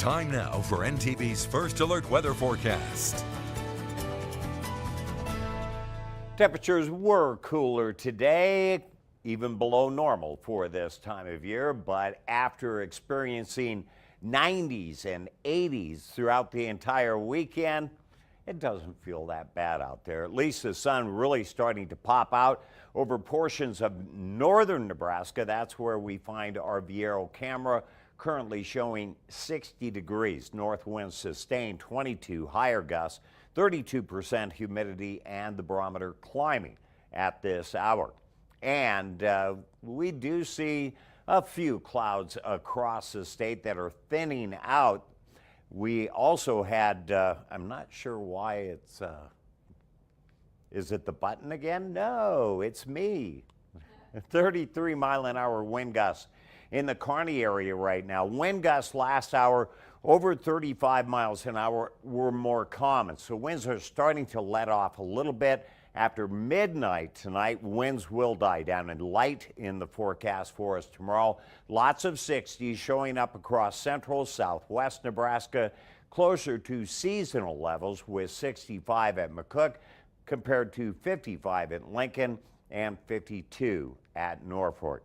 Time now for NTV's First Alert Weather Forecast. Temperatures were cooler today, even below normal for this time of year, but after experiencing 90s and 80s throughout the entire weekend, it doesn't feel that bad out there. At least the sun really starting to pop out over portions of northern Nebraska. That's where we find our Viero camera, currently showing 60 degrees. North winds sustained, 22 higher gusts, 32% humidity, and the barometer climbing at this hour. And we do see a few clouds across the state that are thinning out. We also had, I'm not sure why it's, is it the button again? No, it's me. 33-mile-an-hour wind gusts in the Kearney area right now. Wind gusts last hour over 35 miles an hour were more common. So winds are starting to let off a little bit. After midnight tonight, winds will die down and light in the forecast for us tomorrow. Lots of 60s showing up across central, southwest Nebraska, closer to seasonal levels with 65 at McCook compared to 55 at Lincoln and 52 at Norfolk.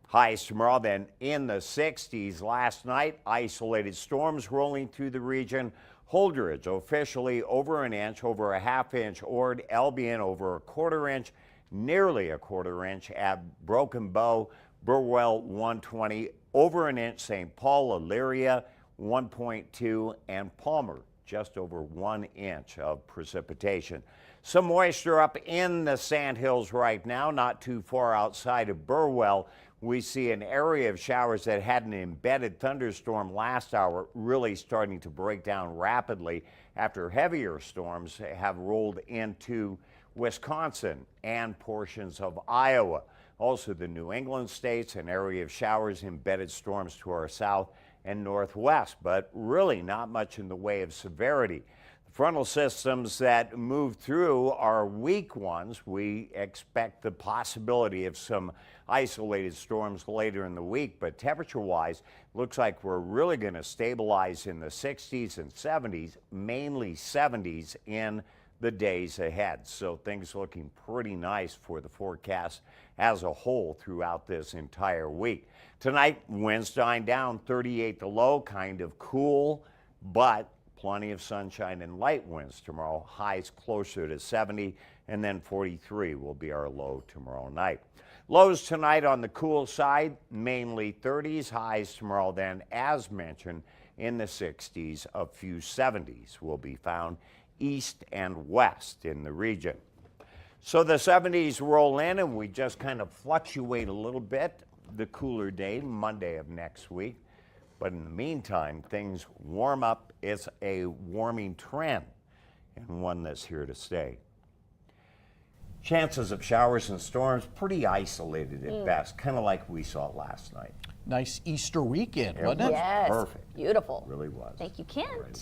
Highs tomorrow then in the 60s. Last night, isolated storms rolling through the region. Holdridge officially over an inch, over a half inch. Ord, Albion over a quarter inch, nearly a quarter inch at Broken Bow. Burwell 120, over an inch. St. Paul, Elyria 1.2, and Palmer just over 1 inch of precipitation. Some moisture up in the Sandhills right now, not too far outside of Burwell. We see an area of showers that had an embedded thunderstorm last hour really starting to break down rapidly after heavier storms have rolled into Wisconsin and portions of Iowa. Also the New England states, an area of showers, embedded storms to our south and northwest, but really not much in the way of severity. Frontal systems that move through are weak ones. We expect the possibility of some isolated storms later in the week, but temperature-wise, looks like we're really going to stabilize in the 60s and 70s, mainly 70s in the days ahead. So things looking pretty nice for the forecast as a whole throughout this entire week. Tonight, winds dying down, 38 the low, kind of cool, but plenty of sunshine and light winds tomorrow. Highs closer to 70, and then 43 will be our low tomorrow night. Lows tonight on the cool side, mainly 30s. Highs tomorrow then, as mentioned, in the 60s. A few 70s will be found east and west in the region. So the 70s roll in, and we just kind of fluctuate a little bit. The cooler day, Monday of next week. But in the meantime, things warm up. It's a warming trend and one that's here to stay. Chances of showers and storms pretty isolated at best, kind of like we saw last night. Nice Easter weekend, wasn't it? Yes. Perfect. Beautiful. It really was. Thank you, Kent. Right.